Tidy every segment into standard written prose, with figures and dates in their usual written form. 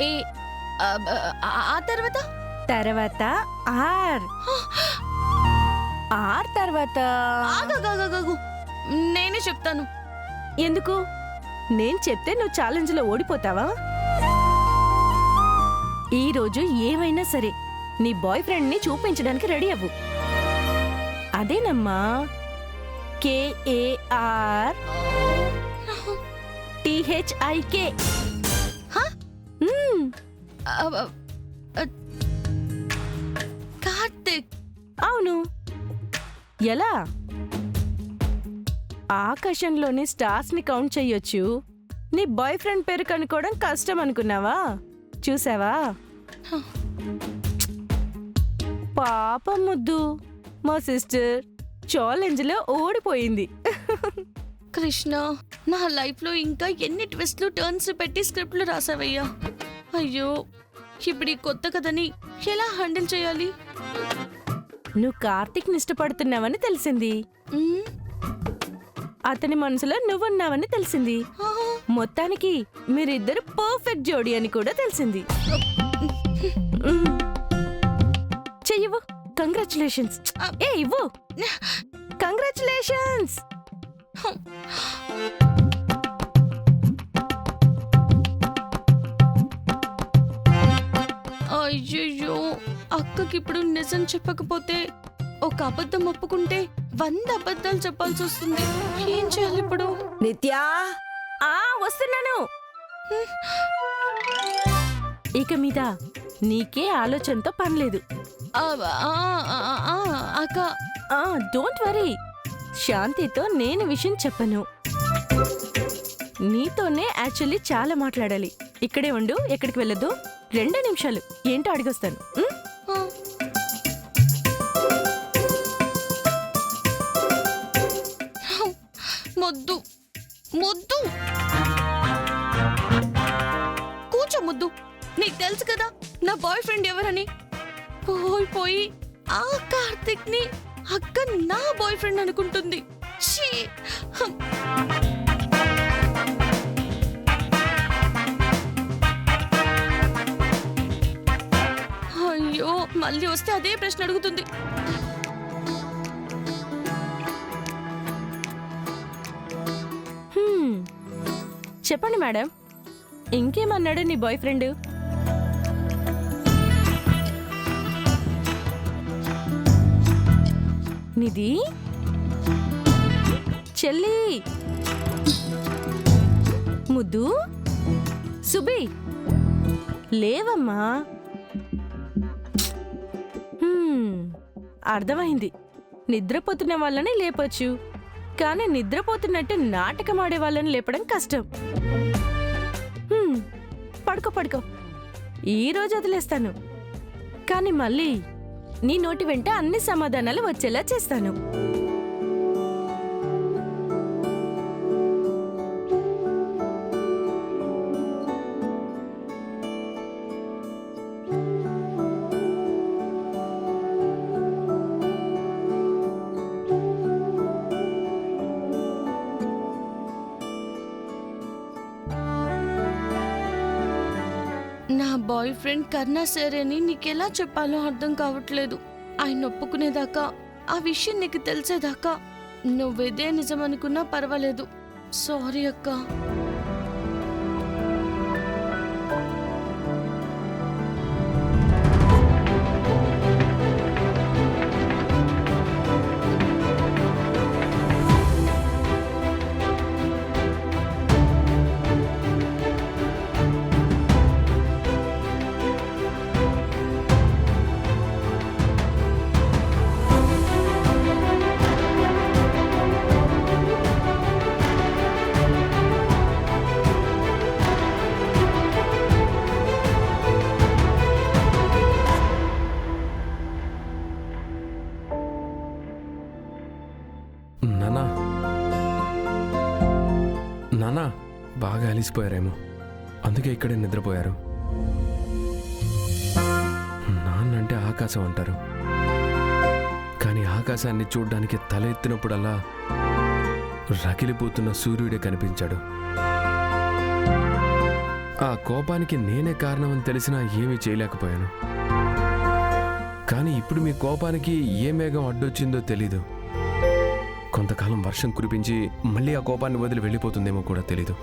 ఏ ఆ తర్వాత తర్వాత ఆర్. ఆర్ తర్వాత ఆగాగాగాగు నేనే చెప్తాను. ఎందుకు? నేను చెప్తే నువ్వు ఛాలెంజ్లో ఓడిపోతావా? ఈరోజు ఏమైనా సరే నీ బాయ్ ఫ్రెండ్ని చూపించడానికి రెడీ అవ్వు. అదేనమ్మా, KAR THIK. కార్తిక్, అవును. ఎలా? ఆకాశంలోని స్టార్స్ ని కౌంట్ చెయ్యొచ్చు, నీ బాయ్ ఫ్రెండ్ పేరు కనుక్కోవడం కష్టం అనుకున్నావా? చూసావా? పాపం ముద్దు, మా సిస్టర్ ఛాలెంజ్ లో ఓడిపోయింది. కృష్ణ, నా లైఫ్ లో ఇంకా ఎన్ని ట్విస్ట్లు టర్న్స్ పెట్టి స్క్రిప్ట్లు రాసావయ్యా. అయ్యో, ఇప్పుడు ఈ కొత్త కథని ఎలా హ్యాండిల్ చేయాలి? నువ్వు కార్తిక్ ని ఇష్టపడుతున్నావని తెలిసింది, అతని మనసులో నువ్వున్నావని తెలిసింది, మొత్తానికి మీరిద్దరు పర్ఫెక్ట్ జోడీ అని కూడా తెలిసింది. చెయ్యవు. కంగ్రాచులేషన్స్. ఏ ఇవ్వు. కంగ్రాచులేషన్స్. అయ్యయ్యో, అక్కకి ఇప్పుడు నిజం చెప్పకపోతే, ఒక అబద్ధం ఒప్పుకుంటే 100 అబద్ధాలు చెప్పాల్సి వస్తుంది. ఏం చేయాలి ఇప్పుడు? నిత్యా, వస్తున్నాను. ఇక మీద నీకే ఆలోచనతో పనిలేదు. అక్క, డోంట్ వరీ. శాంతితో నేను విషయం చెప్పను. నీతోనే యాక్చువల్లీ చాలా మాట్లాడాలి. ఇక్కడే ఉండు, ఎక్కడికి వెళ్ళదు. 2 నిమిషాలు. ఏంటో అడిగొస్తాను. ముద్దు ముద్దు, కూర్చో ముద్దు. నీకు తెలుసు కదా నా బాయ్ ఫ్రెండ్ ఎవరని. పోయి ఆ కార్తిక్ ని అక్క నా బాయ్ ఫ్రెండ్ అనుకుంటుంది. ఛీ! అయ్యో, మళ్ళీ వస్తే అదే ప్రశ్న అడుగుతుంది. చెప్పండి మేడం, ఇంకేమన్నాడు నీ బాయ్ ఫ్రెండ్? నిధి చెల్లి, ముద్దు, సుబి, లేవమ్మా. అర్థమైంది. నిద్రపోతున్న వాళ్ళని లేపొచ్చు, కానీ నిద్రపోతున్నట్టు నాటకం ఆడే వాళ్ళని లేపడం కష్టం. పడుకో. ఈరోజు వదిలేస్తాను, కానీ మళ్ళీ నీ నోటి వెంట అన్ని సమాధానాలు వచ్చేలా చేస్తాను. నా బాయ్ ఫ్రెండ్ కర్ణ సరే అని నీకెలా చెప్పాలో అర్థం కావట్లేదు. ఆయన ఒప్పుకునేదాకా, ఆ విషయం నీకు తెలిసేదాకా నువ్వేదే నిజం అనుకున్నా పర్వాలేదు. సారీ అక్క. నాన్న బాగా అలిసిపోయారేమో, అందుకే ఇక్కడే నిద్రపోయారు. నాన్నంటే ఆకాశం అంటారు, కానీ ఆకాశాన్ని చూడ్డానికి తల ఎత్తినప్పుడల్లా రగిలిపోతున్న సూర్యుడే కనిపించాడు. ఆ కోపానికి నేనే కారణమని తెలిసినా ఏమీ చేయలేకపోయాను. కానీ ఇప్పుడు మీ కోపానికి ఏ మేఘం అడ్డొచ్చిందో తెలీదు. కొంతకాలం వర్షం కురిపించి మళ్ళీ ఆ కోపాన్ని వదిలి వెళ్ళిపోతుందేమో కూడా తెలీదు.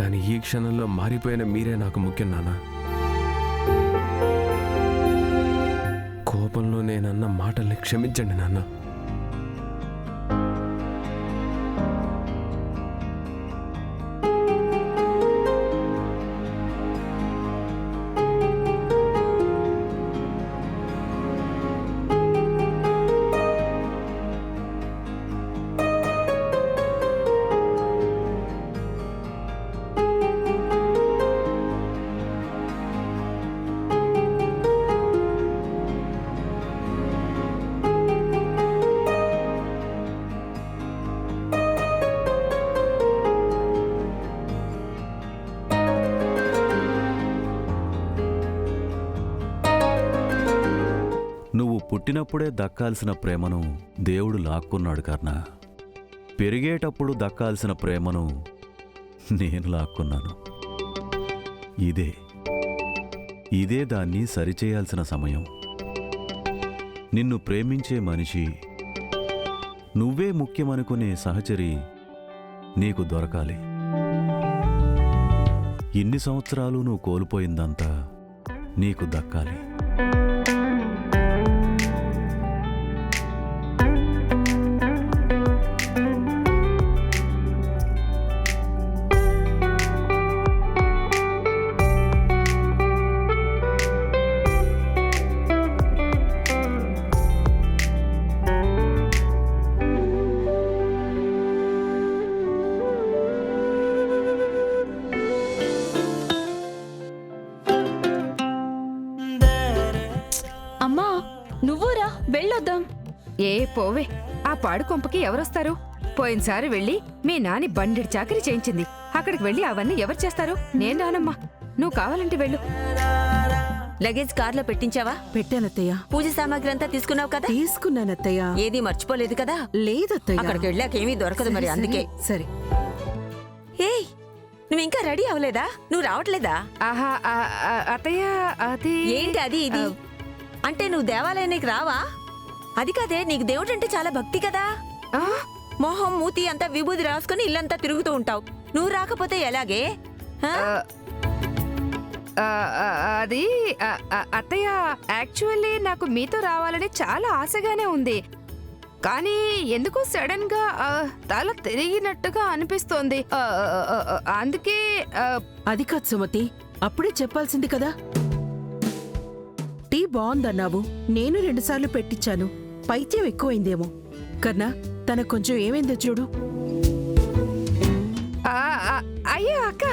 కానీ ఈ క్షణంలో మారిపోయిన మీరే నాకు ముఖ్యం నాన్న. కోపంలో నేనన్న మాటల్ని క్షమించండి నాన్న. నువ్వు పుట్టినప్పుడే దక్కాల్సిన ప్రేమను దేవుడు లాక్కున్నాడు కర్ణ. పెరిగేటప్పుడు దక్కాల్సిన ప్రేమను నేను లాక్కున్నాను. ఇదే దాన్ని సరిచేయాల్సిన సమయం. నిన్ను ప్రేమించే మనిషి, నువ్వే ముఖ్యమనుకునే సహచరి నీకు దొరకాలి. ఇన్ని సంవత్సరాలు నువ్వు కోల్పోయిందంతా నీకు దక్కాలి. అమ్మా నువ్వురా వెళ్ళొద్దాం. ఏ పోవే, ఆ పాడు కొంపకి ఎవరొస్తారు? పోయినసారి వెళ్ళి మీ నాని బండిడి చాకరీ చేయించింది. అక్కడికి వెళ్ళి అవన్నీ ఎవరు చేస్తారు? నేను రానమ్మా. నువ్వు కావాలంటే వెళ్ళు. లగేజ్ కార్లో పెట్టించావా? పెట్టానత్తయ్య. పూజ సామాగ్రి అంతా తీసుకున్నావు కదా? తీసుకున్నానత్తయ్య. ఏది మర్చిపోలేదు కదా? లేదత్తయ్య. అక్కడికి వెళ్ళాక ఏమీ దొరకదు మరి, అందుకే. సరే. ఏయ్, నువ్వు ఇంకా రెడీ అవ్వలేదా? నువ్వు రావట్లేదా? ఆహా అత్తయ్య, అది ఏంటి అది ఇది? అంటే నువ్వు దేవాలయానికి రావా? అది కాదే, నీకు దేవుడు అంటే చాలా భక్తి కదా. ఆ, మొహం మూతి అంతా విభూది రాసుకుని ఇల్లంతా తిరుగుతూ ఉంటావు. నువ్వు రాకపోతే ఎలాగే? ఆ? అది అత్తయ్య, యాక్చువల్లీ నాకు మీతో రావాలని చాలా ఆశగానే ఉంది. కానీ ఎందుకో సడన్ గా తల తిరిగినట్టుగా అనిపిస్తోంది. అందుకే అది కాదు సుమతి, అప్పుడే చెప్పాల్సింది కదా. టీ బాగుందన్నావు, నేను 2 సార్లు పెట్టించాను. పైత్యం ఎక్కువైందేమో. కన్నా, తనకు కొంచెం ఏమైందో చూడు. అయ్యో అక్క,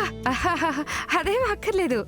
అదేం అక్కర్లేదు.